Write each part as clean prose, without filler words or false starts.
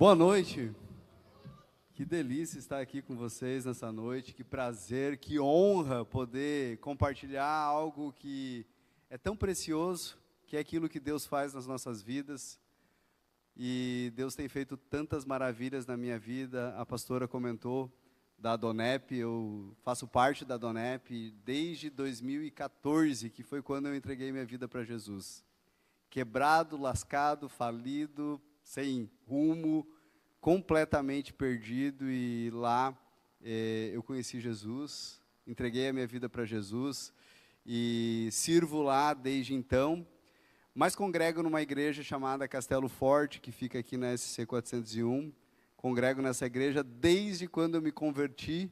Boa noite, que delícia estar aqui com vocês nessa noite, que prazer, que honra poder compartilhar algo que é tão precioso, que é aquilo que Deus faz nas nossas vidas, e Deus tem feito tantas maravilhas na minha vida. A pastora comentou da Donep, eu faço parte da Donep desde 2014, que foi quando eu entreguei minha vida para Jesus. Quebrado, lascado, falido, sem rumo, completamente perdido, e lá eu conheci Jesus, entreguei a minha vida para Jesus e sirvo lá desde então, mas congrego numa igreja chamada Castelo Forte, que fica aqui na SC 401, congrego nessa igreja desde quando eu me converti,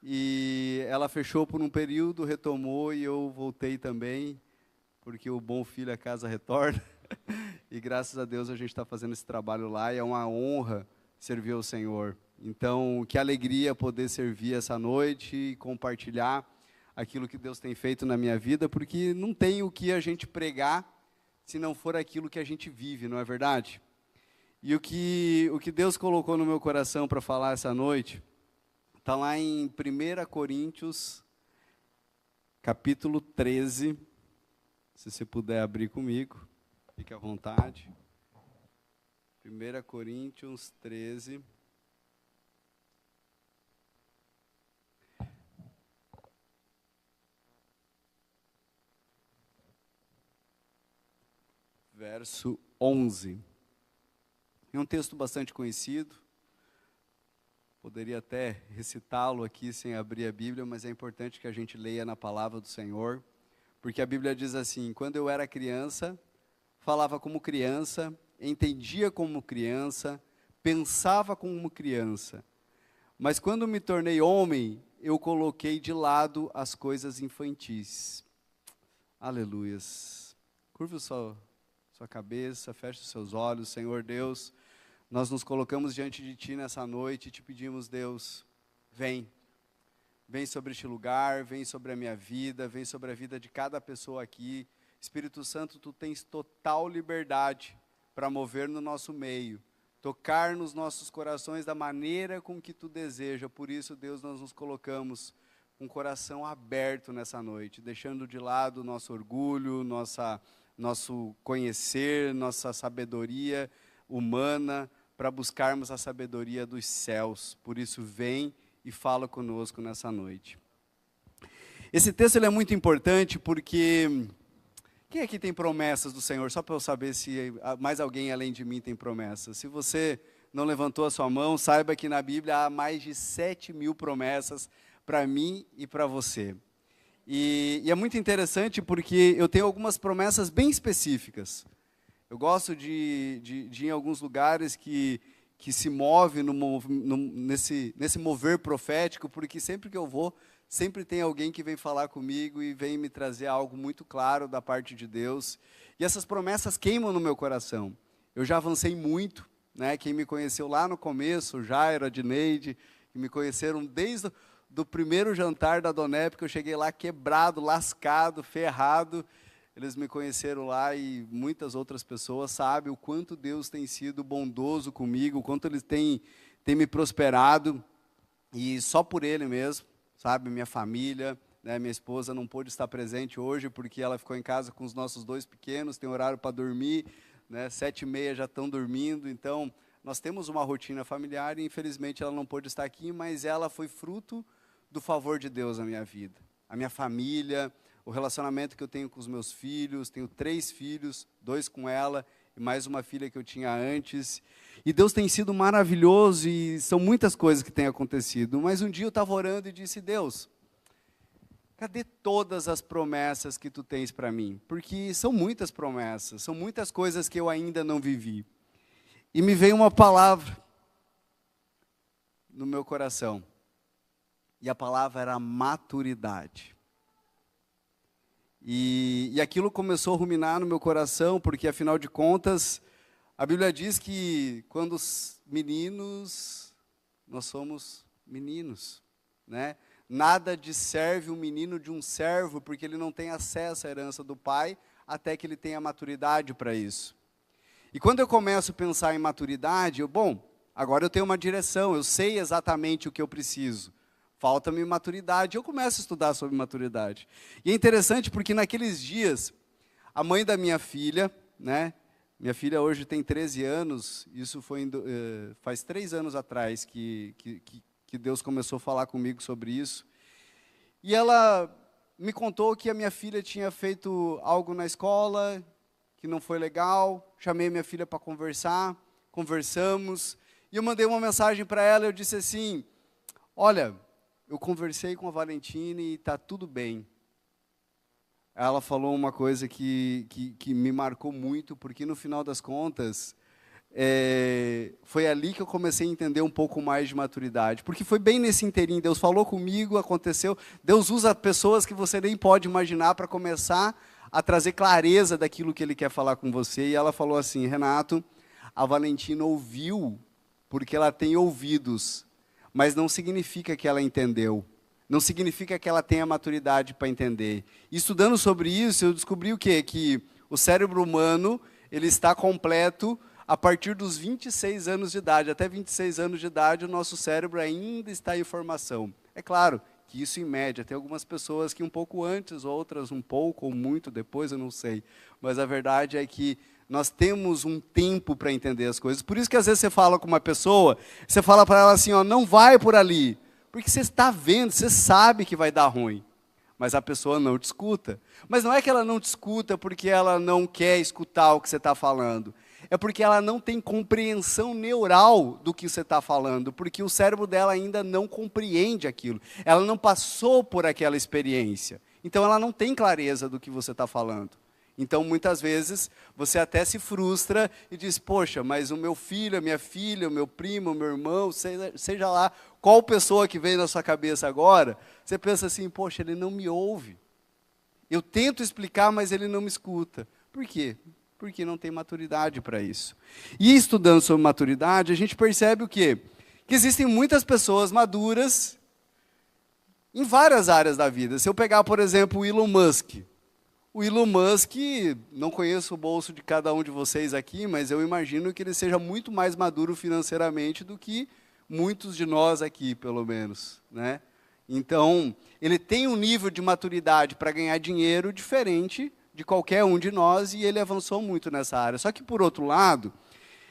e ela fechou por um período, retomou e eu voltei também, porque o bom filho a casa retorna. E graças a Deus a gente está fazendo esse trabalho lá, e é uma honra servir ao Senhor. Então, que alegria poder servir essa noite e compartilhar aquilo que Deus tem feito na minha vida, porque não tem o que a gente pregar se não for aquilo que a gente vive, não é verdade? E o que Deus colocou no meu coração para falar essa noite, está lá em 1 Coríntios, capítulo 13, se você puder abrir comigo. Fique à vontade. 1 Coríntios 13. Verso 11. É um texto bastante conhecido. Poderia até recitá-lo aqui sem abrir a Bíblia, mas é importante que a gente leia na palavra do Senhor. Porque a Bíblia diz assim: quando eu era criança, falava como criança, entendia como criança, pensava como criança. Mas quando me tornei homem, eu coloquei de lado as coisas infantis. Aleluias. Curva sua cabeça, feche os seus olhos. Senhor Deus, nós nos colocamos diante de Ti nessa noite e te pedimos, Deus, vem sobre este lugar, vem sobre a minha vida, vem sobre a vida de cada pessoa aqui. Espírito Santo, Tu tens total liberdade para mover no nosso meio, tocar nos nossos corações da maneira com que Tu deseja. Por isso, Deus, nós nos colocamos com o coração aberto nessa noite, deixando de lado o nosso orgulho, nosso conhecer, nossa sabedoria humana, para buscarmos a sabedoria dos céus. Por isso, vem e fala conosco nessa noite. Esse texto ele é muito importante porque... Quem aqui tem promessas do Senhor? Só para eu saber se mais alguém além de mim tem promessas. Se você não levantou a sua mão, saiba que na Bíblia há mais de 7.000 promessas para mim e para você. E é muito interessante porque eu tenho algumas promessas bem específicas. Eu gosto de ir em alguns lugares que se move nesse mover profético, porque sempre que eu vou, sempre tem alguém que vem falar comigo e vem me trazer algo muito claro da parte de Deus. E essas promessas queimam no meu coração. Eu já avancei muito, né? Quem me conheceu lá no começo, o Jairo, a Dineide, que me conheceram desde do primeiro jantar da Donep, que eu cheguei lá quebrado, lascado, ferrado. Eles me conheceram lá, e muitas outras pessoas sabem o quanto Deus tem sido bondoso comigo, o quanto Ele tem me prosperado, e só por Ele mesmo. Sabe, minha família, né, minha esposa não pôde estar presente hoje, porque ela ficou em casa com os nossos 2 pequenos, tem horário para dormir, né, 7h30 já estão dormindo, então nós temos uma rotina familiar, e infelizmente ela não pôde estar aqui, mas ela foi fruto do favor de Deus na minha vida. A minha família, o relacionamento que eu tenho com os meus filhos, tenho 3 filhos, 2 com ela, e mais uma filha que eu tinha antes, e Deus tem sido maravilhoso, e são muitas coisas que têm acontecido, mas um dia eu estava orando e disse: Deus, cadê todas as promessas que Tu tens para mim? Porque são muitas promessas, são muitas coisas que eu ainda não vivi. E me veio uma palavra no meu coração, e a palavra era maturidade. E aquilo começou a ruminar no meu coração, porque afinal de contas, a Bíblia diz que quando os meninos, nós somos meninos, né? Nada disserve um menino de um servo, porque ele não tem acesso à herança do pai, até que ele tenha maturidade para isso. E quando eu começo a pensar em maturidade, Agora eu tenho uma direção, eu sei exatamente o que eu preciso. Falta-me maturidade. Eu começo a estudar sobre maturidade. E é interessante porque naqueles dias, a mãe da minha filha, né? Minha filha hoje tem 13 anos, isso foi faz 3 anos atrás que Deus começou a falar comigo sobre isso. E ela me contou que a minha filha tinha feito algo na escola que não foi legal. Chamei minha filha para conversar, conversamos. E eu mandei uma mensagem para ela, eu disse assim, olha, eu conversei com a Valentina e está tudo bem. Ela falou uma coisa que me marcou muito, porque no final das contas, foi ali que eu comecei a entender um pouco mais de maturidade. Porque foi bem nesse inteirinho, Deus falou comigo, aconteceu. Deus usa pessoas que você nem pode imaginar para começar a trazer clareza daquilo que Ele quer falar com você. E ela falou assim, Renato, a Valentina ouviu porque ela tem ouvidos, mas não significa que ela entendeu. Não significa que ela tenha maturidade para entender. E estudando sobre isso, eu descobri o quê? Que o cérebro humano, ele está completo a partir dos 26 anos de idade. Até 26 anos de idade, o nosso cérebro ainda está em formação. É claro que isso em média. Tem algumas pessoas que um pouco antes, outras um pouco ou muito depois, eu não sei. Mas a verdade é que nós temos um tempo para entender as coisas. Por isso que às vezes você fala com uma pessoa, você fala para ela assim, ó, não vai por ali. Porque você está vendo, você sabe que vai dar ruim. Mas a pessoa não te escuta. Mas não é que ela não te escuta porque ela não quer escutar o que você está falando. É porque ela não tem compreensão neural do que você está falando. Porque o cérebro dela ainda não compreende aquilo. Ela não passou por aquela experiência. Então ela não tem clareza do que você está falando. Então, muitas vezes, você até se frustra e diz, poxa, mas o meu filho, a minha filha, o meu primo, o meu irmão, seja lá qual pessoa que vem na sua cabeça agora, você pensa assim, poxa, ele não me ouve. Eu tento explicar, mas ele não me escuta. Por quê? Porque não tem maturidade para isso. E estudando sobre maturidade, a gente percebe o quê? Que existem muitas pessoas maduras em várias áreas da vida. Se eu pegar, por exemplo, o Elon Musk, não conheço o bolso de cada um de vocês aqui, mas eu imagino que ele seja muito mais maduro financeiramente do que muitos de nós aqui, pelo menos, né? Então, ele tem um nível de maturidade para ganhar dinheiro diferente de qualquer um de nós e ele avançou muito nessa área. Só que, por outro lado,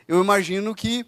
eu imagino que,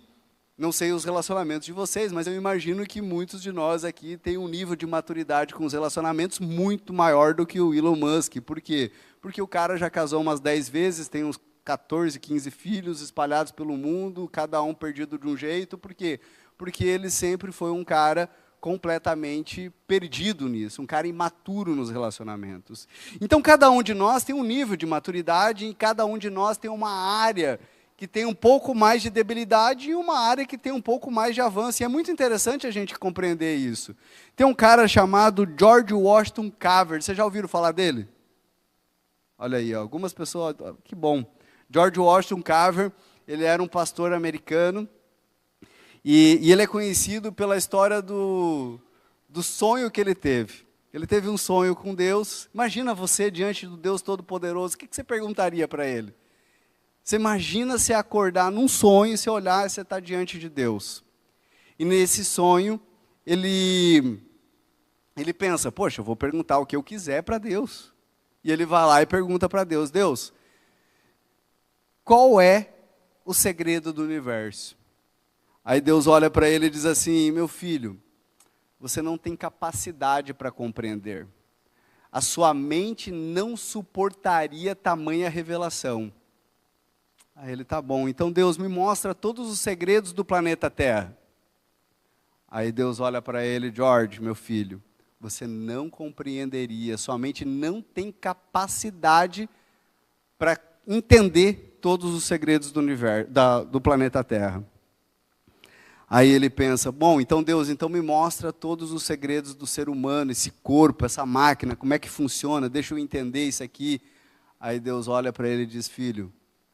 não sei os relacionamentos de vocês, mas eu imagino que muitos de nós aqui têm um nível de maturidade com os relacionamentos muito maior do que o Elon Musk. Por quê? Porque o cara já casou umas 10 vezes, tem uns 14, 15 filhos espalhados pelo mundo, cada um perdido de um jeito. Por quê? Porque ele sempre foi um cara completamente perdido nisso, um cara imaturo nos relacionamentos. Então, cada um de nós tem um nível de maturidade e cada um de nós tem uma área que tem um pouco mais de debilidade e uma área que tem um pouco mais de avanço. E é muito interessante a gente compreender isso. Tem um cara chamado George Washington Carver. Vocês já ouviram falar dele? Olha aí, ó, algumas pessoas... Que bom. George Washington Carver, ele era um pastor americano. E ele é conhecido pela história do sonho que ele teve. Ele teve um sonho com Deus. Imagina você diante do Deus Todo-Poderoso. O que você perguntaria para ele? Você imagina você acordar num sonho, você olhar e você está diante de Deus. E nesse sonho, ele pensa, poxa, eu vou perguntar o que eu quiser para Deus. E ele vai lá e pergunta para Deus, Deus, qual é o segredo do universo? Aí Deus olha para ele e diz assim, meu filho, você não tem capacidade para compreender. A sua mente não suportaria tamanha revelação. Aí ele, tá bom, então Deus me mostra todos os segredos do planeta Terra. Aí Deus olha para ele, George, meu filho, você não compreenderia, sua mente não tem capacidade para entender todos os segredos do universo, do planeta Terra. Aí ele pensa, bom, então Deus, então me mostra todos os segredos do ser humano, esse corpo, essa máquina, como é que funciona, deixa eu entender isso aqui. Aí Deus olha para ele e diz, filho,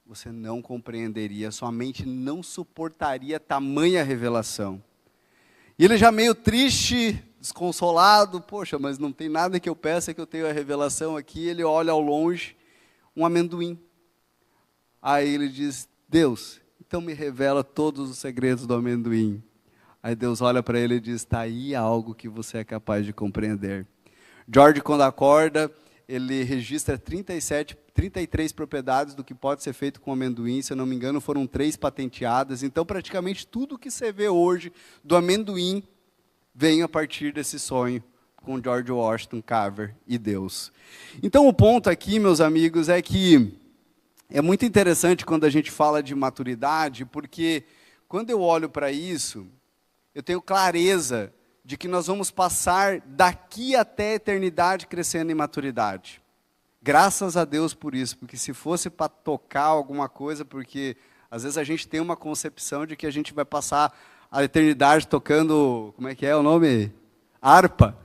você não compreenderia, sua mente não suportaria tamanha revelação. E ele já meio triste, desconsolado, poxa, mas não tem nada que eu peça que eu tenha a revelação aqui. Ele olha ao longe, um amendoim. Aí ele diz, Deus, Então me revela todos os segredos do amendoim. Aí Deus olha para ele e diz, está aí algo que você é capaz de compreender. George, quando acorda, ele registra 33 propriedades do que pode ser feito com amendoim, se eu não me engano, foram 3 patenteadas. Então, praticamente tudo que você vê hoje do amendoim vem a partir desse sonho com George Washington Carver e Deus. Então, o ponto aqui, meus amigos, é que é muito interessante quando a gente fala de maturidade, porque quando eu olho para isso, eu tenho clareza de que nós vamos passar daqui até a eternidade crescendo em maturidade. Graças a Deus por isso, porque se fosse para tocar alguma coisa, porque às vezes a gente tem uma concepção de que a gente vai passar a eternidade tocando, como é que é o nome? Harpa.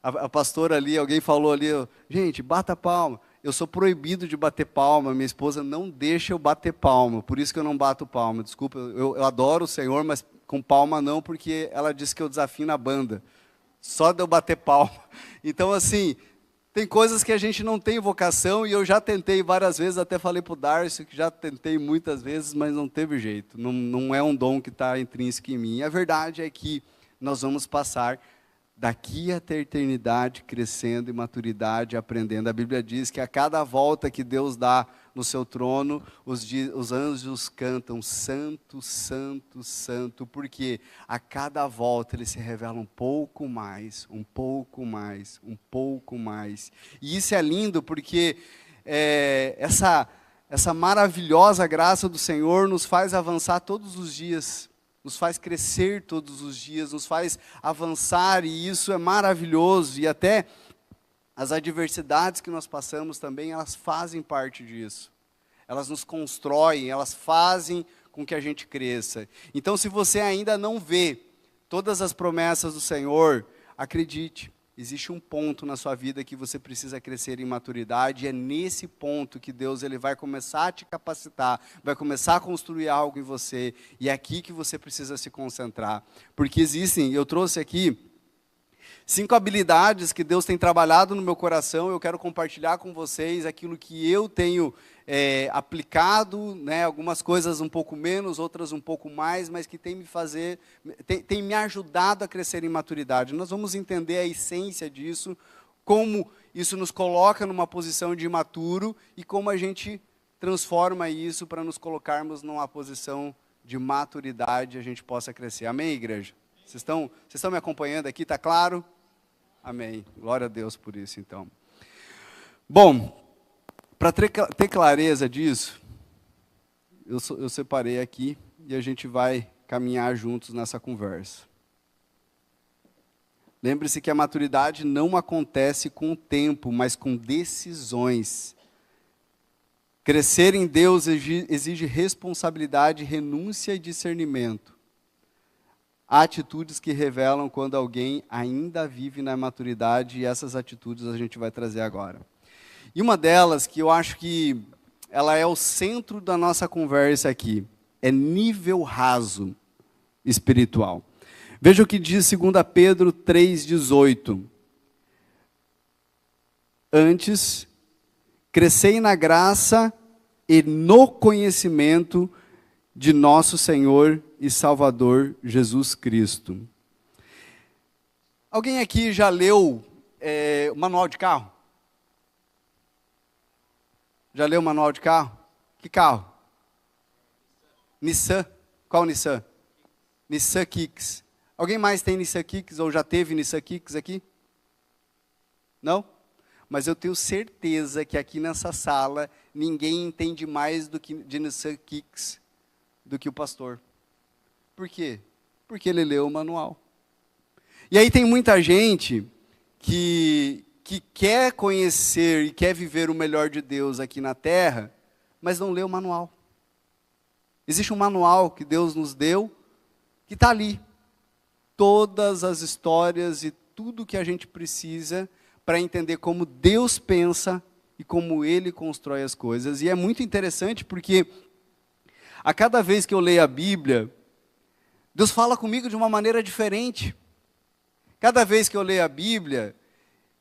A pastora ali, alguém falou ali, gente, bata palma. Eu sou proibido de bater palma, minha esposa não deixa eu bater palma, por isso que eu não bato palma. Desculpa, eu adoro o Senhor, mas com palma não, porque ela disse que eu desafio na banda. Só de eu bater palma. Então, assim, tem coisas que a gente não tem vocação, e eu já tentei várias vezes, até falei para o Darcy, que já tentei muitas vezes, mas não teve jeito. Não é um dom que está intrínseco em mim. A verdade é que nós vamos passar daqui até a eternidade, crescendo em maturidade, aprendendo. A Bíblia diz que a cada volta que Deus dá no seu trono, os anjos cantam, santo, santo, santo, porque a cada volta ele se revela um pouco mais, um pouco mais, um pouco mais. E isso é lindo, porque essa maravilhosa graça do Senhor nos faz avançar todos os dias, nos faz crescer todos os dias, nos faz avançar, e isso é maravilhoso. E até as adversidades que nós passamos também, elas fazem parte disso. Elas nos constroem, elas fazem com que a gente cresça. Então, se você ainda não vê todas as promessas do Senhor, acredite, existe um ponto na sua vida que você precisa crescer em maturidade, e é nesse ponto que Deus ele vai começar a te capacitar, vai começar a construir algo em você, e é aqui que você precisa se concentrar. Porque existem, eu trouxe aqui 5 habilidades que Deus tem trabalhado no meu coração. Eu quero compartilhar com vocês aquilo que eu tenho aplicado, né, algumas coisas um pouco menos, outras um pouco mais, mas que tem me ajudado a crescer em maturidade. Nós vamos entender a essência disso, como isso nos coloca numa posição de imaturo e como a gente transforma isso para nos colocarmos numa posição de maturidade e a gente possa crescer. Amém, igreja? Vocês estão me acompanhando aqui, está claro? Amém. Glória a Deus por isso, então. Bom, para ter clareza disso, eu separei aqui e a gente vai caminhar juntos nessa conversa. Lembre-se que a maturidade não acontece com o tempo, mas com decisões. Crescer em Deus exige responsabilidade, renúncia e discernimento. Há atitudes que revelam quando alguém ainda vive na maturidade, e essas atitudes a gente vai trazer agora. E uma delas, que eu acho que ela é o centro da nossa conversa aqui, é nível raso espiritual. Veja o que diz 2 Pedro 3,18. Antes, crescei na graça e no conhecimento de nosso Senhor e Salvador Jesus Cristo. Alguém aqui já leu o manual de carro? Já leu o manual de carro? Que carro? Nissan. Qual Nissan? Nissan Kicks. Alguém mais tem Nissan Kicks ou já teve Nissan Kicks aqui? Não? Mas eu tenho certeza que aqui nessa sala ninguém entende mais de Nissan Kicks do que o pastor. Por quê? Porque ele leu o manual. E aí tem muita gente que quer conhecer e quer viver o melhor de Deus aqui na terra, mas não lê o manual. Existe um manual que Deus nos deu, que está ali. Todas as histórias e tudo que a gente precisa para entender como Deus pensa e como Ele constrói as coisas. E é muito interessante porque a cada vez que eu leio a Bíblia, Deus fala comigo de uma maneira diferente. Cada vez que eu leio a Bíblia,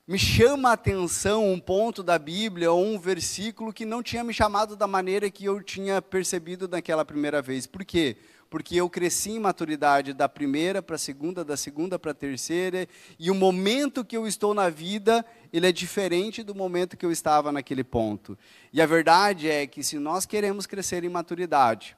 me chama a atenção um ponto da Bíblia ou um versículo que não tinha me chamado da maneira que eu tinha percebido naquela primeira vez. Por quê? Porque eu cresci em maturidade da primeira para a segunda, da segunda para a terceira, e o momento que eu estou na vida, ele é diferente do momento que eu estava naquele ponto. E a verdade é que se nós queremos crescer em maturidade,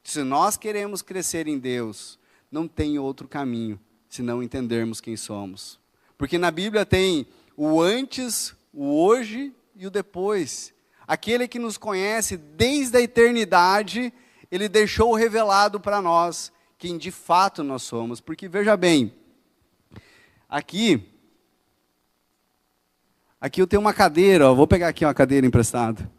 se nós queremos crescer em Deus, não tem outro caminho, se não entendermos quem somos. Porque na Bíblia tem o antes, o hoje e o depois. Aquele que nos conhece desde a eternidade, ele deixou revelado para nós quem de fato nós somos. Porque veja bem, aqui eu tenho uma cadeira, ó, vou pegar aqui uma cadeira emprestada.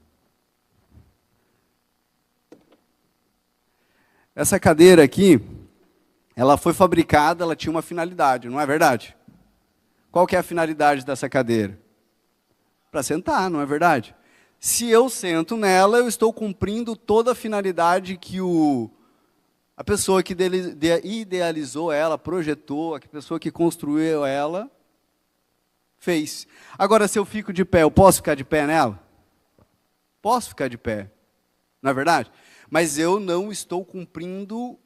Essa cadeira aqui, ela foi fabricada, ela tinha uma finalidade, não é verdade? Qual que é a finalidade dessa cadeira? Para sentar, não é verdade? Se eu sento nela, eu estou cumprindo toda a finalidade que a pessoa que idealizou ela, projetou, a pessoa que construiu ela, fez. Agora, se eu fico de pé, eu posso ficar de pé nela? Posso ficar de pé, não é verdade? Mas eu não estou cumprindo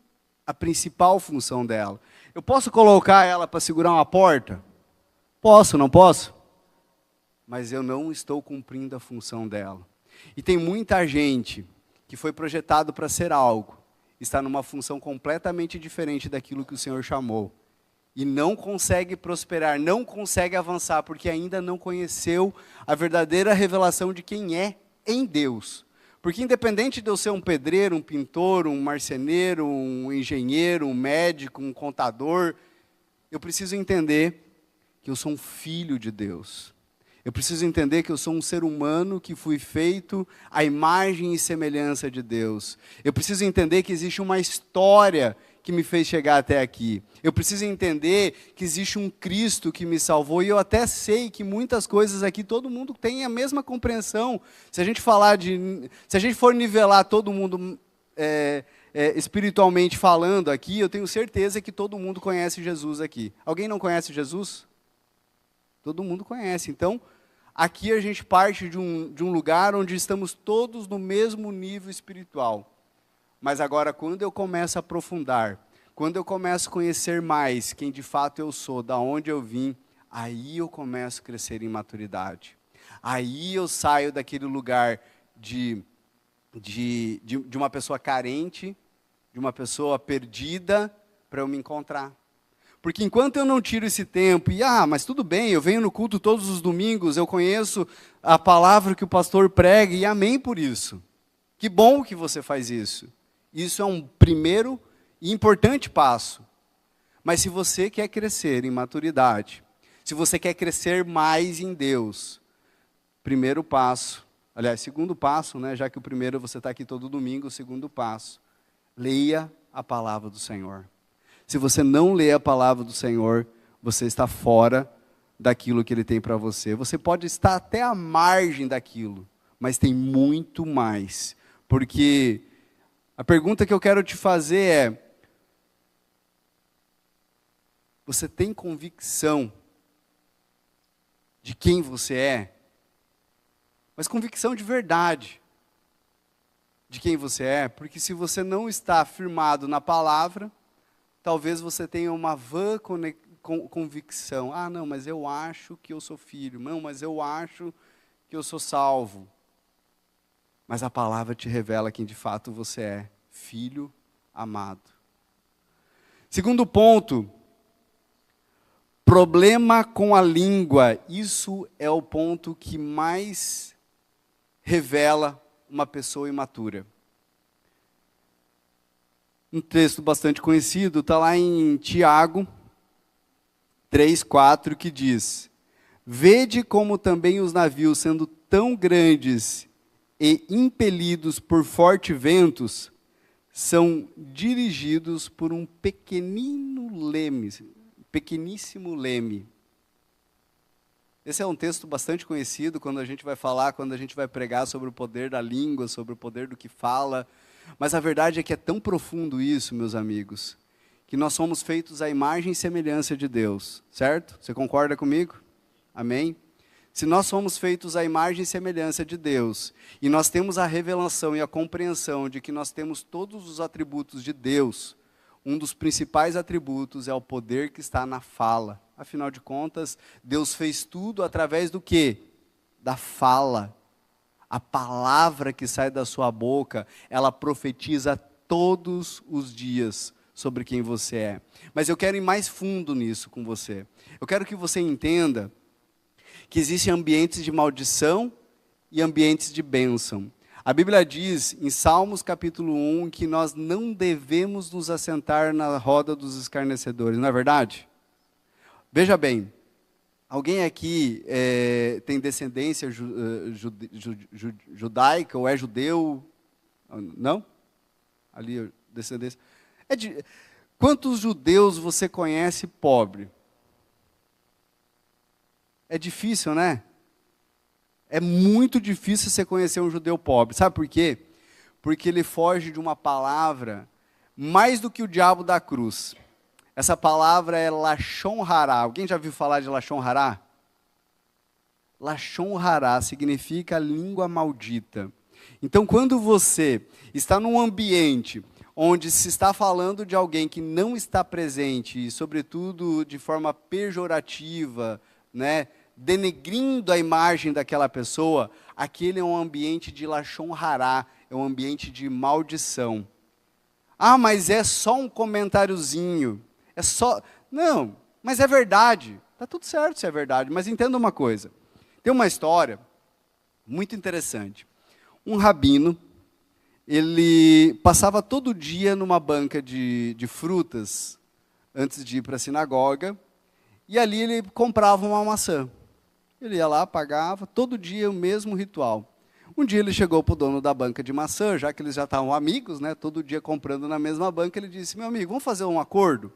a principal função dela. Eu posso colocar ela para segurar uma porta? Posso, não posso? Mas eu não estou cumprindo a função dela. E tem muita gente que foi projetado para ser algo, está numa função completamente diferente daquilo que o Senhor chamou. E não consegue prosperar, não consegue avançar, porque ainda não conheceu a verdadeira revelação de quem é em Deus. Porque independente de eu ser um pedreiro, um pintor, um marceneiro, um engenheiro, um médico, um contador, eu preciso entender que eu sou um filho de Deus. Eu preciso entender que eu sou um ser humano que fui feito à imagem e semelhança de Deus. Eu preciso entender que existe uma história que me fez chegar até aqui. Eu preciso entender que existe um Cristo que me salvou, e eu até sei que muitas coisas aqui todo mundo tem a mesma compreensão. Se a gente for nivelar todo mundo espiritualmente falando aqui, eu tenho certeza que todo mundo conhece Jesus aqui. Alguém não conhece Jesus? Todo mundo conhece. Então, aqui a gente parte de um lugar onde estamos todos no mesmo nível espiritual. Mas agora, quando eu começo a aprofundar, quando eu começo a conhecer mais quem de fato eu sou, da onde eu vim, aí eu começo a crescer em maturidade. Aí eu saio daquele lugar de uma pessoa carente, de uma pessoa perdida, para eu me encontrar. Porque enquanto eu não tiro esse tempo, mas tudo bem, eu venho no culto todos os domingos, eu conheço a palavra que o pastor prega, e amém por isso. Que bom que você faz isso. Isso é um primeiro e importante passo. Mas se você quer crescer em maturidade, se você quer crescer mais em Deus, primeiro passo, aliás, segundo passo, né, já que o primeiro você está aqui todo domingo, o segundo passo, leia a palavra do Senhor. Se você não lê a palavra do Senhor, você está fora daquilo que Ele tem para você. Você pode estar até à margem daquilo, mas tem muito mais. Porque a pergunta que eu quero te fazer é: você tem convicção de quem você é? Mas convicção de verdade de quem você é, porque se você não está firmado na palavra, talvez você tenha uma vã convicção. Não, mas eu acho que eu sou filho. Não, mas eu acho que eu sou salvo. Mas a palavra te revela quem de fato você é, filho amado. Segundo ponto, problema com a língua. Isso é o ponto que mais revela uma pessoa imatura. Um texto bastante conhecido, está lá em Tiago 3:4, que diz: Vede como também os navios, sendo tão grandes e impelidos por fortes ventos, são dirigidos por um pequeníssimo leme. Esse é um texto bastante conhecido quando a gente vai pregar sobre o poder da língua, sobre o poder do que fala. Mas a verdade é que é tão profundo isso, meus amigos, que nós somos feitos à imagem e semelhança de Deus, certo? Você concorda comigo? amém? Se nós somos feitos à imagem e semelhança de Deus, e nós temos a revelação e a compreensão de que nós temos todos os atributos de Deus, um dos principais atributos é o poder que está na fala. Afinal de contas, Deus fez tudo através do quê? Da fala. A palavra que sai da sua boca, ela profetiza todos os dias sobre quem você é. Mas eu quero ir mais fundo nisso com você. Eu quero que você entenda que existem ambientes de maldição e ambientes de bênção. A Bíblia diz, em Salmos capítulo 1, que nós não devemos nos assentar na roda dos escarnecedores, não é verdade? Veja bem, alguém aqui tem descendência judaica ou é judeu? Não? Ali, descendência. Quantos judeus você conhece pobre? É difícil, né? É muito difícil você conhecer um judeu pobre. Sabe por quê? Porque ele foge de uma palavra mais do que o diabo da cruz. Essa palavra é Lashon Hará. Alguém já ouviu falar de Lashon Hará? Lashon Hará significa língua maldita. Então, quando você está num ambiente onde se está falando de alguém que não está presente, e sobretudo de forma pejorativa, né, denegrindo a imagem daquela pessoa, aquele é um ambiente de Lashon Hará, é um ambiente de maldição. Ah, mas é só um comentáriozinho, é só... Não, mas é verdade, está tudo certo se é verdade, mas entenda uma coisa, tem uma história muito interessante. Um rabino, ele passava todo dia numa banca de frutas, antes de ir para a sinagoga, e ali ele comprava uma maçã. Ele ia lá, pagava, todo dia o mesmo ritual. Um dia ele chegou para o dono da banca de maçã, já que eles já estavam amigos, né, todo dia comprando na mesma banca, ele disse, meu amigo, vamos fazer um acordo?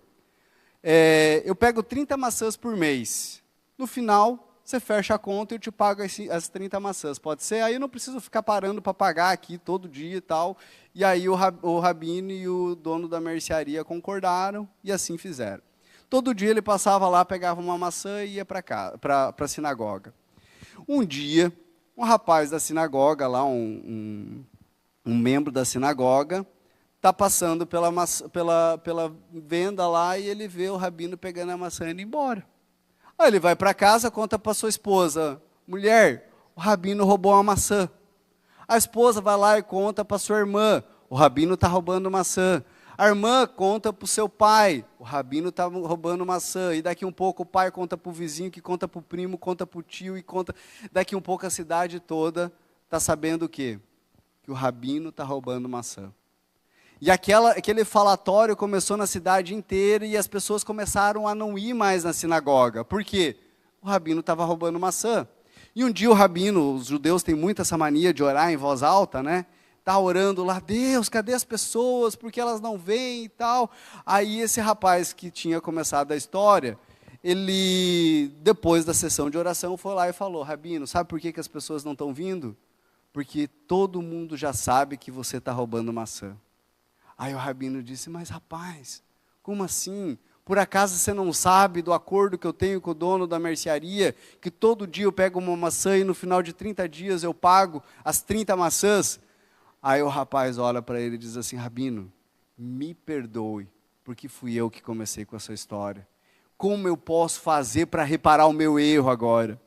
Eu pego 30 maçãs por mês. No final, você fecha a conta e eu te pago as 30 maçãs. Pode ser? Aí eu não preciso ficar parando para pagar aqui todo dia e tal. E aí o rabino e o dono da mercearia concordaram e assim fizeram. Todo dia ele passava lá, pegava uma maçã e ia para a sinagoga. Um dia, um rapaz da sinagoga, lá, um membro da sinagoga, está passando pela venda lá e ele vê o rabino pegando a maçã e indo embora. Aí ele vai para casa, conta para sua esposa, mulher, o rabino roubou uma maçã. A esposa vai lá e conta para sua irmã, o rabino está roubando maçã. A irmã conta para o seu pai, o rabino está roubando maçã. E daqui um pouco o pai conta para o vizinho, que conta para o primo, conta para o tio, e conta... Daqui um pouco a cidade toda está sabendo o quê? Que o rabino está roubando maçã. E aquele falatório começou na cidade inteira e as pessoas começaram a não ir mais na sinagoga. Por quê? O rabino estava roubando maçã. E um dia o rabino, os judeus têm muito essa mania de orar em voz alta, né? Está orando lá, Deus, cadê as pessoas? Porque elas não vêm e tal. Aí esse rapaz que tinha começado a história, ele, depois da sessão de oração, foi lá e falou, rabino, sabe por que as pessoas não estão vindo? Porque todo mundo já sabe que você está roubando maçã. Aí o rabino disse, mas rapaz, como assim? Por acaso você não sabe do acordo que eu tenho com o dono da mercearia, que todo dia eu pego uma maçã e no final de 30 dias eu pago as 30 maçãs? Aí o rapaz olha para ele e diz assim, rabino, me perdoe, porque fui eu que comecei com essa história. Como eu posso fazer para reparar o meu erro agora?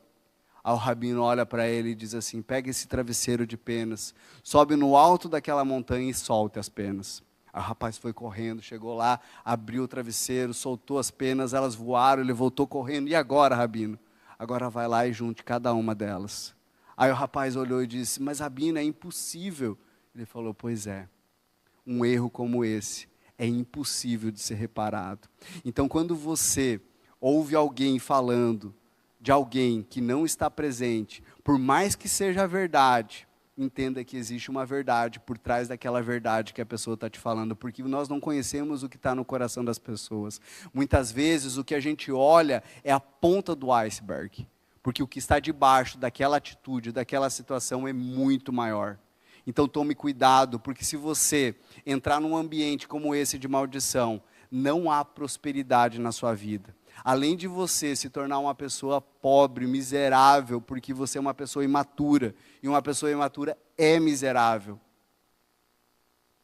Aí o rabino olha para ele e diz assim, pega esse travesseiro de penas, sobe no alto daquela montanha e solte as penas. Aí o rapaz foi correndo, chegou lá, abriu o travesseiro, soltou as penas, elas voaram, ele voltou correndo. E agora, rabino? Agora vai lá e junte cada uma delas. Aí o rapaz olhou e disse, mas rabino, é impossível. Ele falou, pois é, um erro como esse é impossível de ser reparado. Então, quando você ouve alguém falando de alguém que não está presente, por mais que seja verdade, entenda que existe uma verdade por trás daquela verdade que a pessoa está te falando, porque nós não conhecemos o que está no coração das pessoas. Muitas vezes o que a gente olha é a ponta do iceberg, porque o que está debaixo daquela atitude, daquela situação é muito maior. Então tome cuidado, porque se você entrar num ambiente como esse de maldição, não há prosperidade na sua vida. Além de você se tornar uma pessoa pobre, miserável, porque você é uma pessoa imatura, e uma pessoa imatura é miserável.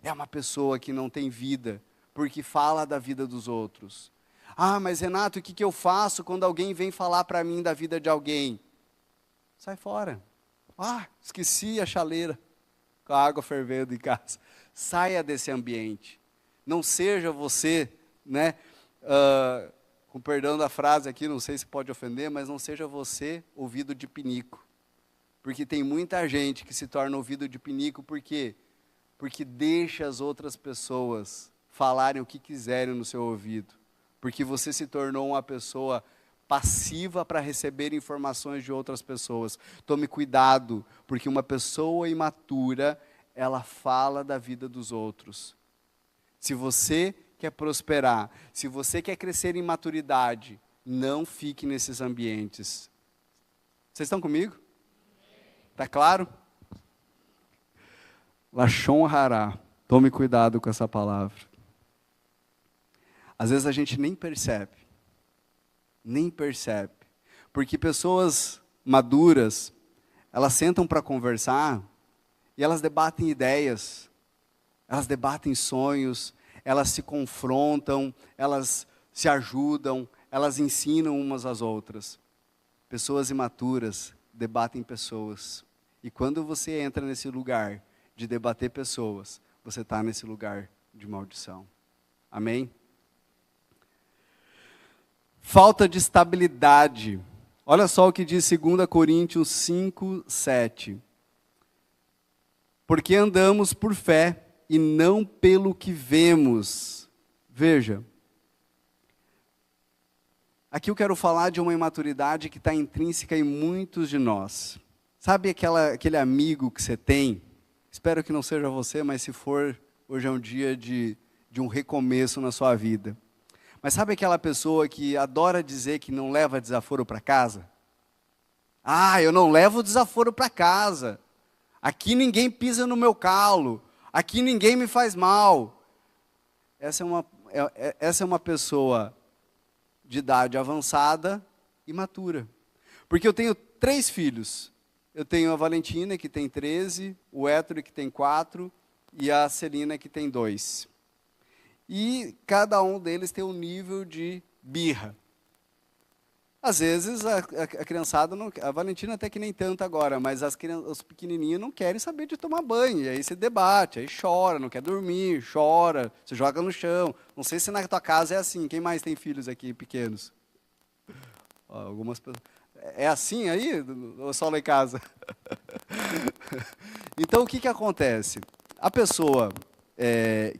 É uma pessoa que não tem vida, porque fala da vida dos outros. Ah, mas Renato, o que eu faço quando alguém vem falar para mim da vida de alguém? Sai fora. Ah, esqueci a chaleira com a água fervendo em casa. Saia desse ambiente. Não seja você, né, com perdão da frase aqui, não sei se pode ofender, mas não seja você ouvido de pinico. Porque tem muita gente que se torna ouvido de pinico, por quê? Porque deixa as outras pessoas falarem o que quiserem no seu ouvido. Porque você se tornou uma pessoa passiva para receber informações de outras pessoas. Tome cuidado, porque uma pessoa imatura, ela fala da vida dos outros. Se você quer prosperar, se você quer crescer em maturidade, não fique nesses ambientes. Vocês estão comigo? Está claro? Lashon hará. Tome cuidado com essa palavra. Às vezes a gente nem percebe. Nem percebe. Porque pessoas maduras, elas sentam para conversar e elas debatem ideias, elas debatem sonhos, elas se confrontam, elas se ajudam, elas ensinam umas às outras. Pessoas imaturas debatem pessoas. E quando você entra nesse lugar de debater pessoas, você está nesse lugar de maldição. Amém? Falta de estabilidade. Olha só o que diz 2 Coríntios 5, 7. Porque andamos por fé e não pelo que vemos. Veja. Aqui eu quero falar de uma imaturidade que está intrínseca em muitos de nós. Sabe aquele amigo que você tem? Espero que não seja você, mas se for, hoje é um dia de um recomeço na sua vida. Mas sabe aquela pessoa que adora dizer que não leva desaforo para casa? Ah, eu não levo desaforo para casa. Aqui ninguém pisa no meu calo. Aqui ninguém me faz mal. Essa é uma pessoa de idade avançada e matura. Porque eu tenho 3 filhos. Eu tenho a Valentina, que tem 13, o Héctor, que tem 4, e a Celina, que tem 2. E cada um deles tem um nível de birra. Às vezes a criançada, a Valentina até que nem tanto agora, mas os pequenininhos não querem saber de tomar banho. E aí se debate, aí chora, não quer dormir, chora, se joga no chão. Não sei se na tua casa é assim. Quem mais tem filhos aqui pequenos? Algumas pessoas. É assim aí? Ou só lá em casa? Então o que acontece? A pessoa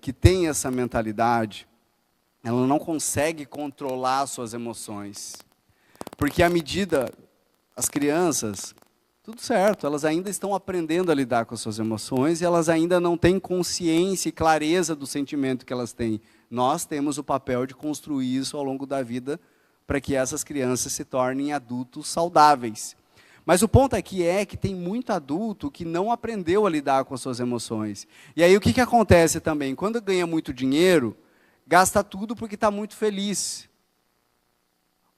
que tem essa mentalidade, ela não consegue controlar suas emoções. Porque à medida, as crianças, tudo certo, elas ainda estão aprendendo a lidar com as suas emoções e elas ainda não têm consciência e clareza do sentimento que elas têm. Nós temos o papel de construir isso ao longo da vida para que essas crianças se tornem adultos saudáveis. Mas o ponto aqui é que tem muito adulto que não aprendeu a lidar com as suas emoções. E aí o que acontece também? Quando ganha muito dinheiro, gasta tudo porque está muito feliz.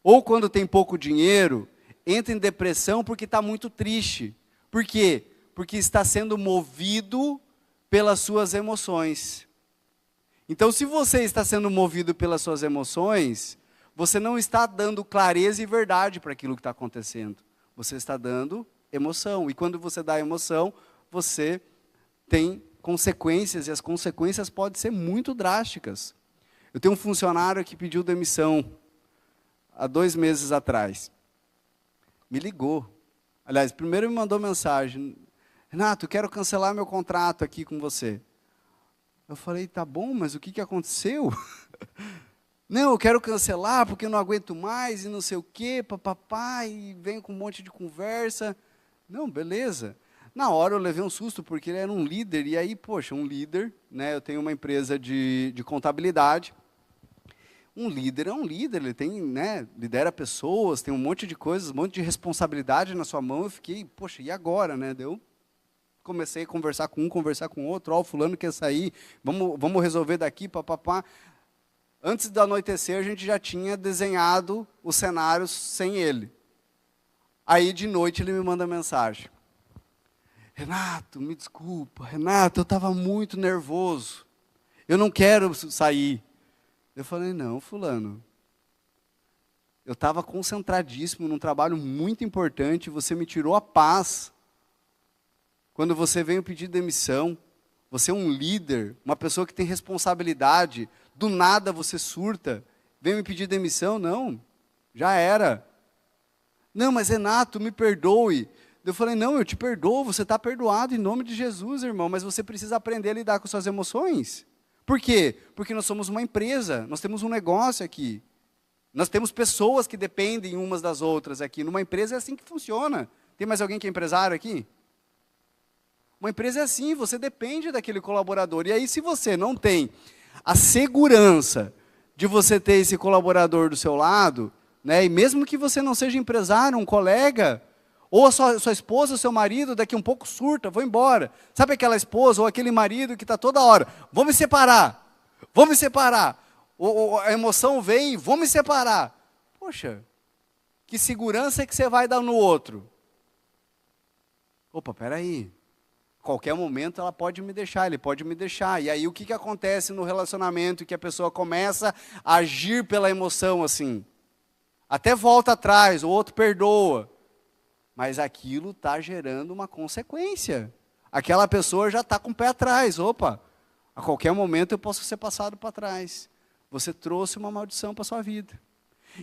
Ou quando tem pouco dinheiro, entra em depressão porque está muito triste. Por quê? Porque está sendo movido pelas suas emoções. Então, se você está sendo movido pelas suas emoções, você não está dando clareza e verdade para aquilo que está acontecendo. Você está dando emoção. E quando você dá emoção, você tem consequências, e as consequências podem ser muito drásticas. Eu tenho um funcionário que pediu demissão há 2 meses atrás. Me ligou. Aliás, primeiro me mandou mensagem. Renato, quero cancelar meu contrato aqui com você. Eu falei, tá bom, mas o que aconteceu? Não, eu quero cancelar porque eu não aguento mais e não sei o quê, papapá, e vem com um monte de conversa. Não, beleza. Na hora eu levei um susto porque ele era um líder, e aí, poxa, um líder, né, eu tenho uma empresa de contabilidade. Um líder é um líder, ele tem, né, lidera pessoas, tem um monte de coisas, um monte de responsabilidade na sua mão. Eu fiquei, poxa, e agora, né? Eu comecei a conversar com um, conversar com outro, o fulano quer sair, vamos resolver daqui, papapá. antes do anoitecer, a gente já tinha desenhado os cenários sem ele. Aí, de noite, ele me manda mensagem. Renato, me desculpa. Renato, eu estava muito nervoso. Eu não quero sair. Eu falei, não, fulano. Eu estava concentradíssimo num trabalho muito importante. Você me tirou a paz. Quando você veio pedir demissão. Você é um líder, uma pessoa que tem responsabilidade. Do nada você surta. Vem me pedir demissão? Não, já era. Não, mas Renato, me perdoe. Eu falei, não, eu te perdoo, você está perdoado em nome de Jesus, irmão, mas você precisa aprender a lidar com suas emoções. Por quê? Porque nós somos uma empresa, nós temos um negócio aqui. Nós temos pessoas que dependem umas das outras aqui. Numa empresa é assim que funciona. Tem mais alguém que é empresário aqui? Uma empresa é assim, você depende daquele colaborador. E aí, se você não tem a segurança de você ter esse colaborador do seu lado, né, e mesmo que você não seja empresário, um colega, ou a sua esposa, o seu marido, daqui um pouco surta, vou embora. Sabe aquela esposa ou aquele marido que está toda hora, vou me separar, vou me separar. Ou a emoção vem, vou me separar. Poxa, que segurança que você vai dar no outro? Opa, peraí. Qualquer momento ela pode me deixar, ele pode me deixar. E aí o que acontece no relacionamento que a pessoa começa a agir pela emoção assim? Até volta atrás, o outro perdoa. Mas aquilo está gerando uma consequência. Aquela pessoa já está com o pé atrás. Opa, a qualquer momento eu posso ser passado para trás. Você trouxe uma maldição para a sua vida.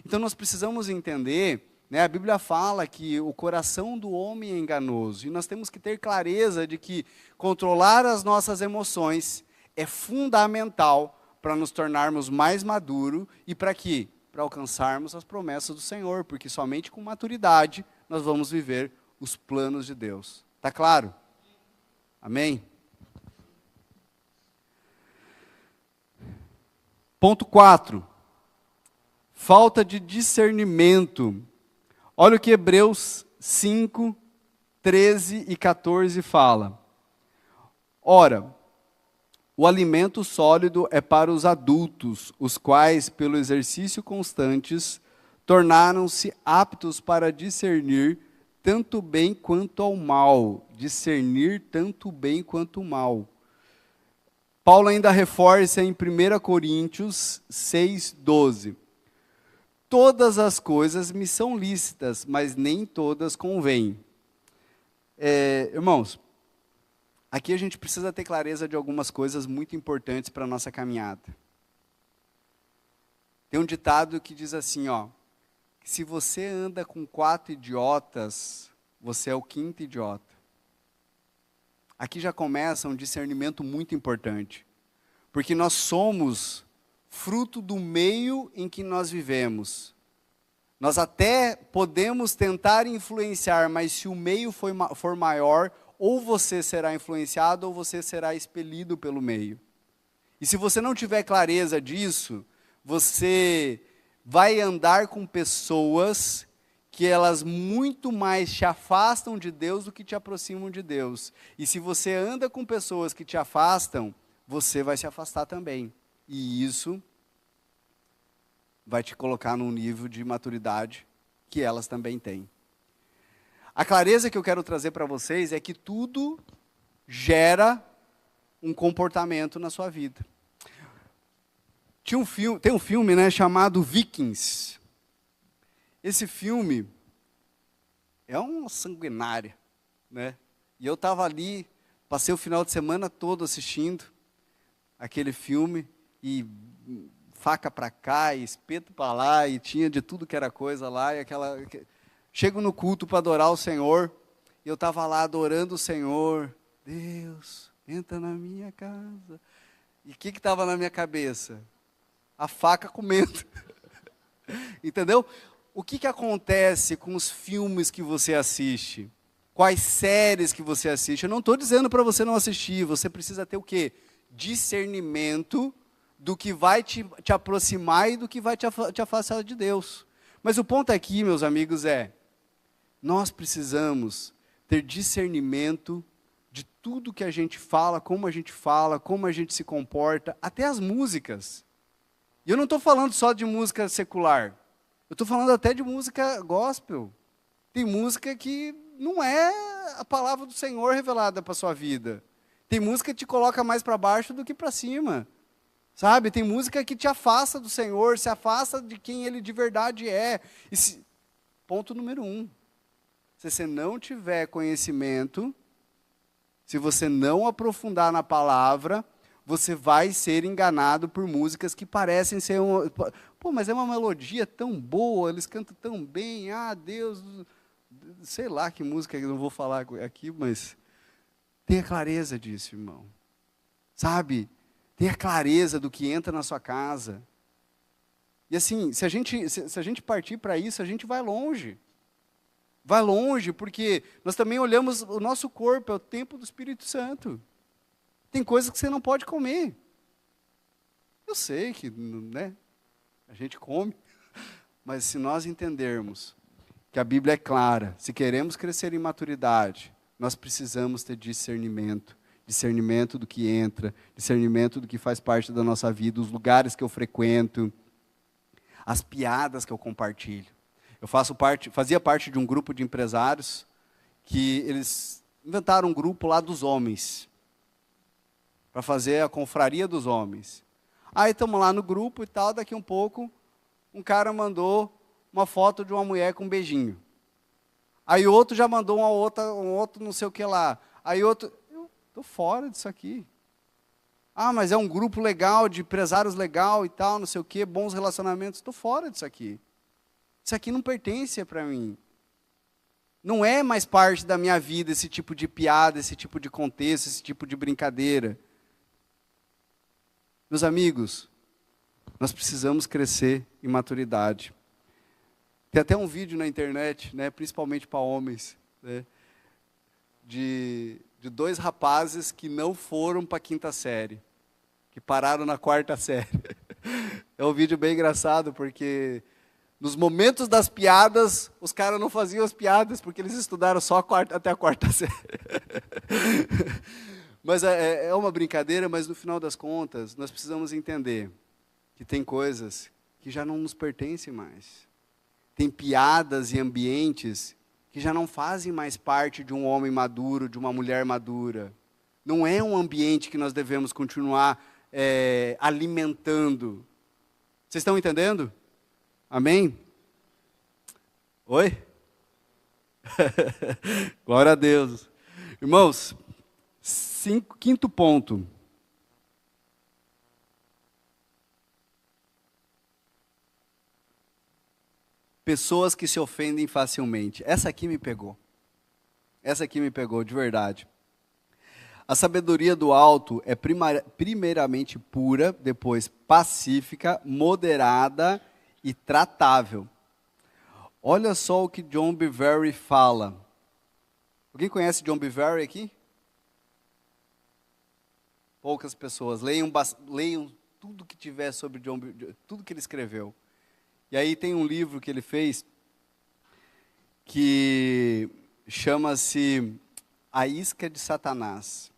Então nós precisamos entender, né, a Bíblia fala que o coração do homem é enganoso. E nós temos que ter clareza de que controlar as nossas emoções é fundamental para nos tornarmos mais maduros e para quê? Para alcançarmos as promessas do Senhor. Porque somente com maturidade nós vamos viver os planos de Deus. Está claro? Amém? Ponto 4. Falta de discernimento. Olha o que Hebreus 5, 13 e 14 fala. Ora, o alimento sólido é para os adultos, os quais, pelo exercício constantes, tornaram-se aptos para discernir tanto bem quanto ao mal. Discernir tanto bem quanto o mal. Paulo ainda reforça em 1 Coríntios 6, 12. Todas as coisas me são lícitas, mas nem todas convêm. Irmãos, aqui a gente precisa ter clareza de algumas coisas muito importantes para a nossa caminhada. Tem um ditado que diz assim, que se você anda com 4 idiotas, você é o 5º idiota. Aqui já começa um discernimento muito importante, porque nós somos fruto do meio em que nós vivemos. Nós até podemos tentar influenciar, mas se o meio for maior, ou você será influenciado, ou você será expelido pelo meio. E se você não tiver clareza disso, você vai andar com pessoas que elas muito mais te afastam de Deus do que te aproximam de Deus. E se você anda com pessoas que te afastam, você vai se afastar também. E isso vai te colocar num nível de maturidade que elas também têm. A clareza que eu quero trazer para vocês é que tudo gera um comportamento na sua vida. Tem um filme, né, chamado Vikings. Esse filme é uma sanguinária, né? E eu estava ali, passei o final de semana todo assistindo aquele filme, e faca para cá, e espeto para lá, e tinha de tudo que era coisa lá, e chego no culto para adorar o Senhor, e eu estava lá adorando o Senhor. Deus, entra na minha casa. E o que estava na minha cabeça? A faca comendo. Entendeu? O que acontece com os filmes que você assiste? Quais séries que você assiste? Eu não estou dizendo para você não assistir, você precisa ter o quê? Discernimento do que vai te aproximar e do que vai te afastar de Deus. Mas o ponto aqui, meus amigos, nós precisamos ter discernimento de tudo que a gente fala, como a gente se comporta, até as músicas. E eu não estou falando só de música secular. Eu estou falando até de música gospel. Tem música que não é a palavra do Senhor revelada para a sua vida. Tem música que te coloca mais para baixo do que para cima. Sabe? Tem música que te afasta do Senhor, se afasta de quem Ele de verdade é. Ponto número 1. Se você não tiver conhecimento, se você não aprofundar na palavra, você vai ser enganado por músicas que parecem ser pô, mas é uma melodia tão boa, eles cantam tão bem, Deus, sei lá que música, eu não vou falar aqui, mas tenha clareza disso, irmão. Sabe? Tenha clareza do que entra na sua casa. E assim, se a gente partir para isso, a gente vai longe. Vai longe, porque nós também olhamos o nosso corpo, é o templo do Espírito Santo. Tem coisas que você não pode comer. Eu sei que, né, a gente come, mas se nós entendermos que a Bíblia é clara, se queremos crescer em maturidade, nós precisamos ter discernimento do que entra, discernimento do que faz parte da nossa vida, os lugares que eu frequento, as piadas que eu compartilho. Eu fazia parte de um grupo de empresários que eles inventaram um grupo lá dos homens, para fazer a confraria dos homens. Aí estamos lá no grupo e tal, daqui um pouco, um cara mandou uma foto de uma mulher com um beijinho. Aí outro já mandou um outro não sei o que lá. Aí outro, eu estou fora disso aqui. Mas é um grupo legal, de empresários legal e tal, não sei o que, bons relacionamentos. Estou fora disso aqui. Isso aqui não pertence para mim. Não é mais parte da minha vida esse tipo de piada, esse tipo de contexto, esse tipo de brincadeira. Meus amigos, nós precisamos crescer em maturidade. Tem até um vídeo na internet, né, principalmente para homens, né, de 2 rapazes que não foram para a 5ª série, que pararam na 4ª série. É um vídeo bem engraçado, porque nos momentos das piadas, os caras não faziam as piadas, porque eles estudaram só até a 4ª série. Mas é uma brincadeira, mas no final das contas, nós precisamos entender que tem coisas que já não nos pertencem mais. Tem piadas e ambientes que já não fazem mais parte de um homem maduro, de uma mulher madura. Não é um ambiente que nós devemos continuar alimentando. Vocês estão entendendo? Amém? Oi? Glória a Deus. Irmãos, 5º ponto. Pessoas que se ofendem facilmente. Essa aqui me pegou. Essa aqui me pegou, de verdade. A sabedoria do alto é primeiramente pura, depois pacífica, moderada e tratável. Olha só o que John Bevere fala. Alguém conhece John Bevere aqui? Poucas pessoas. Leiam tudo que tiver sobre tudo que ele escreveu. E aí tem um livro que ele fez que chama-se A Isca de Satanás.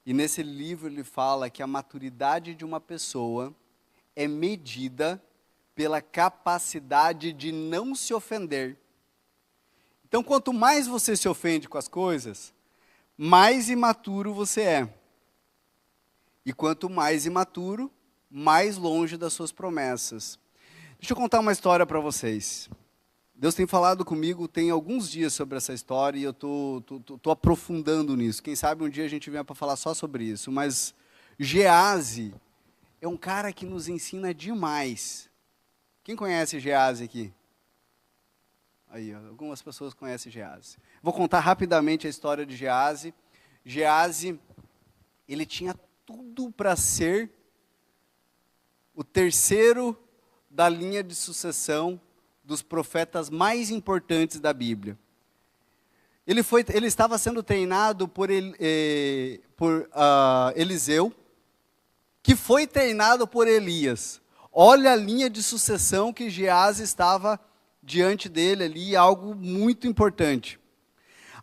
E nesse livro ele fala que a maturidade de uma pessoa é medida pela capacidade de não se ofender. Então, quanto mais você se ofende com as coisas, mais imaturo você é. E quanto mais imaturo, mais longe das suas promessas. Deixa eu contar uma história para vocês. Deus tem falado comigo tem alguns dias sobre essa história e eu tô aprofundando nisso. Quem sabe um dia a gente venha para falar só sobre isso. Mas Gease é um cara que nos ensina demais. Quem conhece Gease aqui? Aí, algumas pessoas conhecem Gease. Vou contar rapidamente a história de Gease. Gease, ele tinha tudo para ser o terceiro da linha de sucessão dos profetas mais importantes da Bíblia. Ele estava sendo treinado por Eliseu, que foi treinado por Elias. Olha a linha de sucessão que Gease estava diante dele ali, algo muito importante.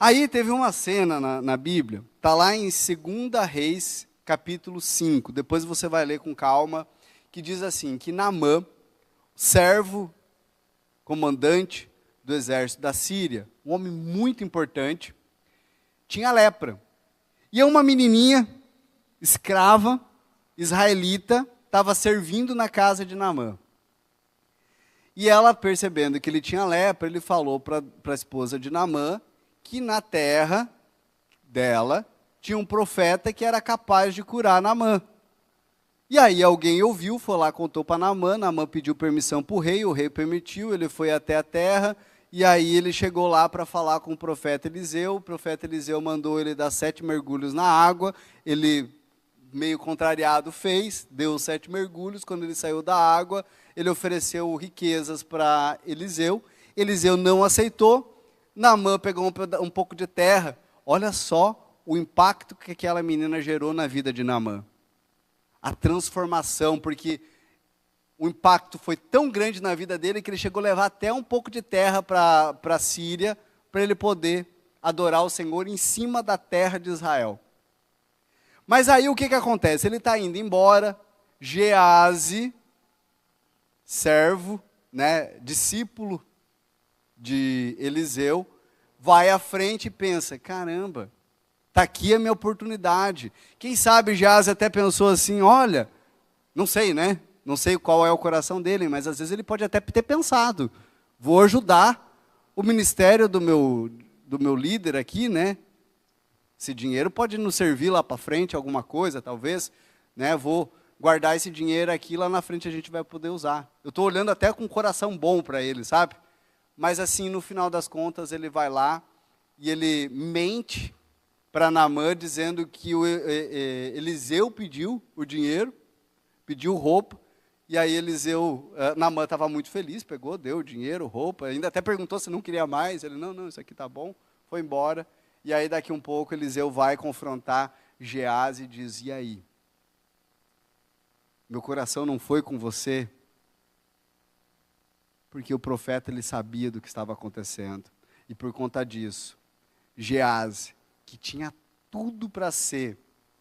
Aí teve uma cena na Bíblia, está lá em 2 Reis, capítulo 5. Depois você vai ler com calma, que diz assim, que Naamã, servo, comandante do exército da Síria, um homem muito importante, tinha lepra. E uma menininha, escrava, israelita, estava servindo na casa de Naamã. E ela, percebendo que ele tinha lepra, ele falou para a esposa de Naamã que na terra dela tinha um profeta que era capaz de curar Naamã. E aí alguém ouviu, foi lá, contou para Naamã, Naamã pediu permissão para o rei permitiu, ele foi até a terra, e aí ele chegou lá para falar com o profeta Eliseu mandou ele dar 7 mergulhos na água, ele, meio contrariado, deu 7 mergulhos, quando ele saiu da água, ele ofereceu riquezas para Eliseu não aceitou, Naamã pegou um pouco de terra, olha só o impacto que aquela menina gerou na vida de Naamã. A transformação, porque o impacto foi tão grande na vida dele que ele chegou a levar até um pouco de terra para a Síria, para ele poder adorar o Senhor em cima da terra de Israel. Mas aí o que acontece? Ele está indo embora, Geazi, servo, discípulo de Eliseu, vai à frente e pensa, caramba, está aqui a minha oportunidade. Quem sabe Geazi até pensou assim, olha, não sei, Não sei qual é o coração dele, mas às vezes ele pode até ter pensado, vou ajudar o ministério do meu líder aqui, Esse dinheiro pode nos servir lá para frente, alguma coisa, talvez, Vou guardar esse dinheiro aqui, lá na frente a gente vai poder usar. Eu estou olhando até com um coração bom para ele, sabe? Mas assim, no final das contas, ele vai lá e ele mente para Naamã, dizendo que Eliseu pediu o dinheiro, pediu roupa, e aí Naamã estava muito feliz, pegou, deu o dinheiro, roupa, ainda até perguntou se não queria mais, ele, não, isso aqui tá bom, foi embora, e aí daqui um pouco Eliseu vai confrontar Geazi e diz, e aí? Meu coração não foi com você? Porque o profeta, ele sabia do que estava acontecendo, e por conta disso, Geazi, que tinha tudo para ser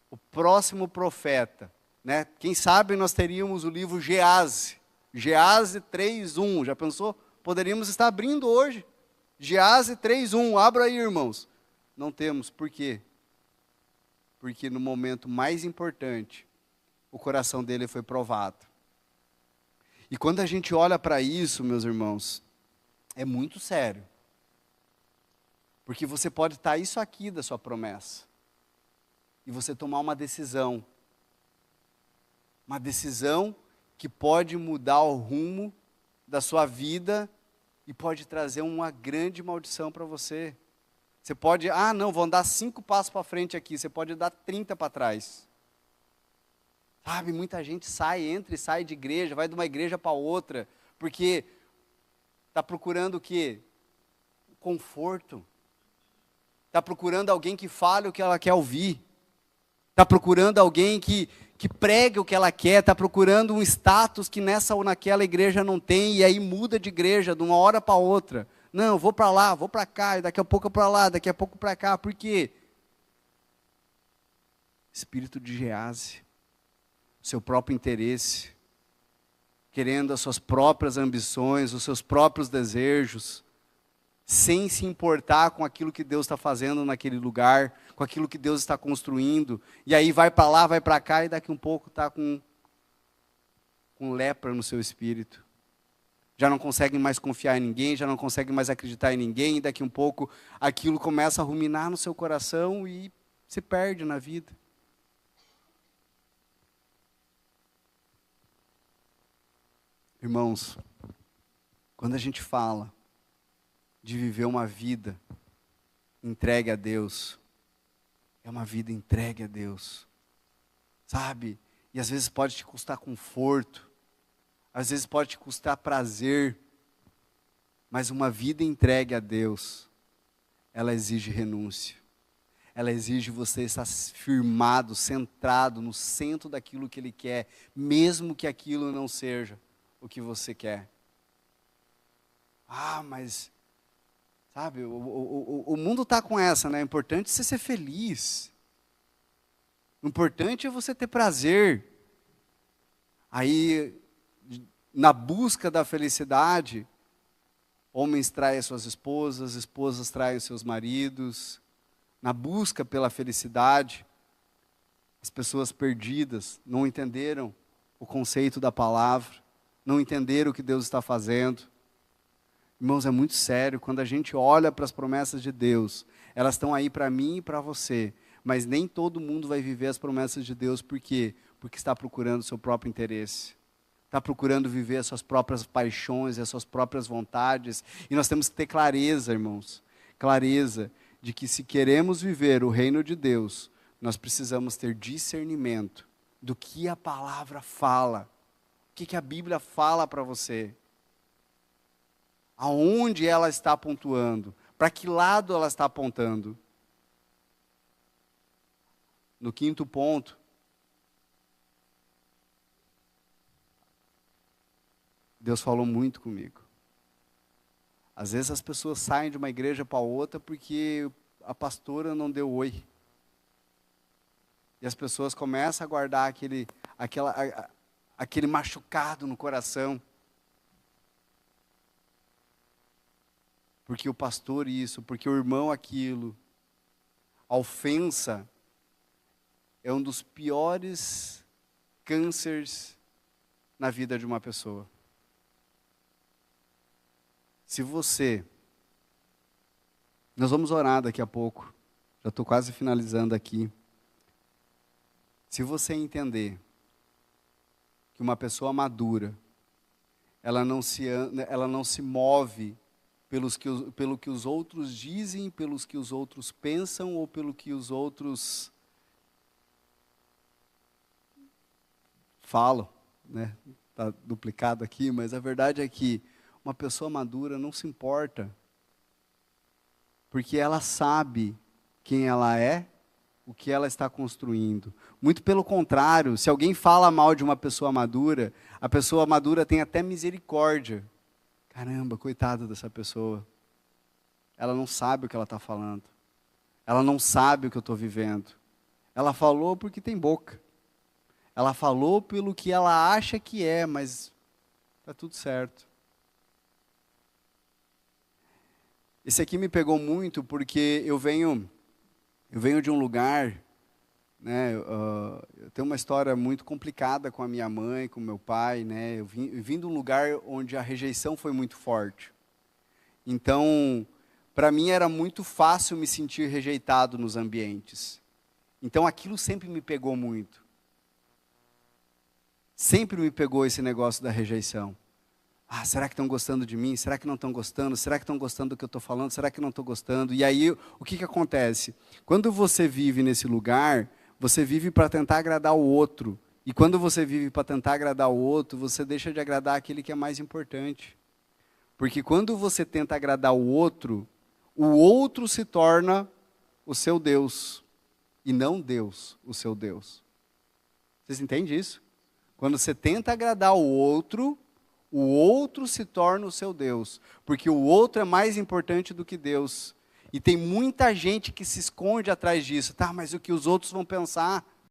o próximo profeta, Quem sabe nós teríamos o livro Geazi 3:1, já pensou? Poderíamos estar abrindo hoje, Geazi 3:1, abra aí, irmãos. Não temos, por quê? Porque no momento mais importante, o coração dele foi provado. E quando a gente olha para isso, meus irmãos, é muito sério. Porque você pode estar isso aqui da sua promessa. E você tomar uma decisão. Uma decisão que pode mudar o rumo da sua vida e pode trazer uma grande maldição para você. Você pode, não, vou andar 5 passos para frente aqui, você pode dar 30 para trás. Sabe, muita gente entra e sai de igreja, vai de uma igreja para outra, porque está procurando o quê? Conforto. Está procurando alguém que fale o que ela quer ouvir. Está procurando alguém que pregue o que ela quer, está procurando um status que nessa ou naquela igreja não tem, e aí muda de igreja de uma hora para outra. Não, vou para lá, vou para cá, e daqui a pouco para lá, daqui a pouco para cá. Por quê? Espírito de Geazi, seu próprio interesse, querendo as suas próprias ambições, os seus próprios desejos, sem se importar com aquilo que Deus está fazendo naquele lugar, com aquilo que Deus está construindo, e aí vai para lá, vai para cá, e daqui um pouco está com lepra no seu espírito. Já não consegue mais confiar em ninguém, já não consegue mais acreditar em ninguém, e daqui um pouco aquilo começa a ruminar no seu coração e se perde na vida. Irmãos, quando a gente fala de viver uma vida entregue a Deus, é uma vida entregue a Deus, sabe? E às vezes pode te custar conforto, às vezes pode te custar prazer, mas uma vida entregue a Deus, ela exige renúncia, ela exige você estar firmado, centrado no centro daquilo que Ele quer, mesmo que aquilo não seja o que você quer. Mas, sabe, o mundo está com essa, O importante é você ser feliz. O importante é você ter prazer. Aí, na busca da felicidade, homens traem suas esposas, esposas traem seus maridos. Na busca pela felicidade, as pessoas perdidas não entenderam o conceito da palavra, não entenderam o que Deus está fazendo. Irmãos, é muito sério, quando a gente olha para as promessas de Deus, elas estão aí para mim e para você, mas nem todo mundo vai viver as promessas de Deus, por quê? Porque está procurando o seu próprio interesse, está procurando viver as suas próprias paixões, as suas próprias vontades, e nós temos que ter clareza, irmãos, clareza de que se queremos viver o reino de Deus, nós precisamos ter discernimento do que a palavra fala, o que a Bíblia fala para você, aonde ela está pontuando, para que lado ela está apontando. No quinto ponto, Deus falou muito comigo. Às vezes as pessoas saem de uma igreja para outra porque a pastora não deu oi. E as pessoas começam a guardar aquele machucado no coração. Porque o pastor isso, porque o irmão aquilo. A ofensa é um dos piores cânceres na vida de uma pessoa. Se você... Nós vamos orar daqui a pouco. Já estou quase finalizando aqui. Se você entender que uma pessoa madura, ela não se move pelo que os outros dizem, pelos que os outros pensam ou pelo que os outros falam, né? Está duplicado aqui, mas a verdade é que uma pessoa madura não se importa, porque ela sabe quem ela é, o que ela está construindo. Muito pelo contrário, se alguém fala mal de uma pessoa madura, a pessoa madura tem até misericórdia. Caramba, coitada dessa pessoa. Ela não sabe o que ela está falando. Ela não sabe o que eu estou vivendo. Ela falou porque tem boca. Ela falou pelo que ela acha que é, mas está tudo certo. Esse aqui me pegou muito porque eu venho de um lugar, né, eu tenho uma história muito complicada com a minha mãe, com meu pai, né, eu vim de um lugar onde a rejeição foi muito forte. Então, para mim era muito fácil me sentir rejeitado nos ambientes. Então aquilo sempre me pegou muito. Sempre me pegou esse negócio da rejeição. Ah, será que estão gostando de mim? Será que não estão gostando? Será que estão gostando do que eu estou falando? Será que não estou gostando? E aí, o que acontece? Quando você vive nesse lugar, você vive para tentar agradar o outro. E quando você vive para tentar agradar o outro, você deixa de agradar aquele que é mais importante. Porque quando você tenta agradar o outro se torna o seu Deus. E não Deus, o seu Deus. Vocês entendem isso? Quando você tenta agradar o outro se torna o seu Deus, porque o outro é mais importante do que Deus. E tem muita gente que se esconde atrás disso. Tá, mas o que os outros vão pensar?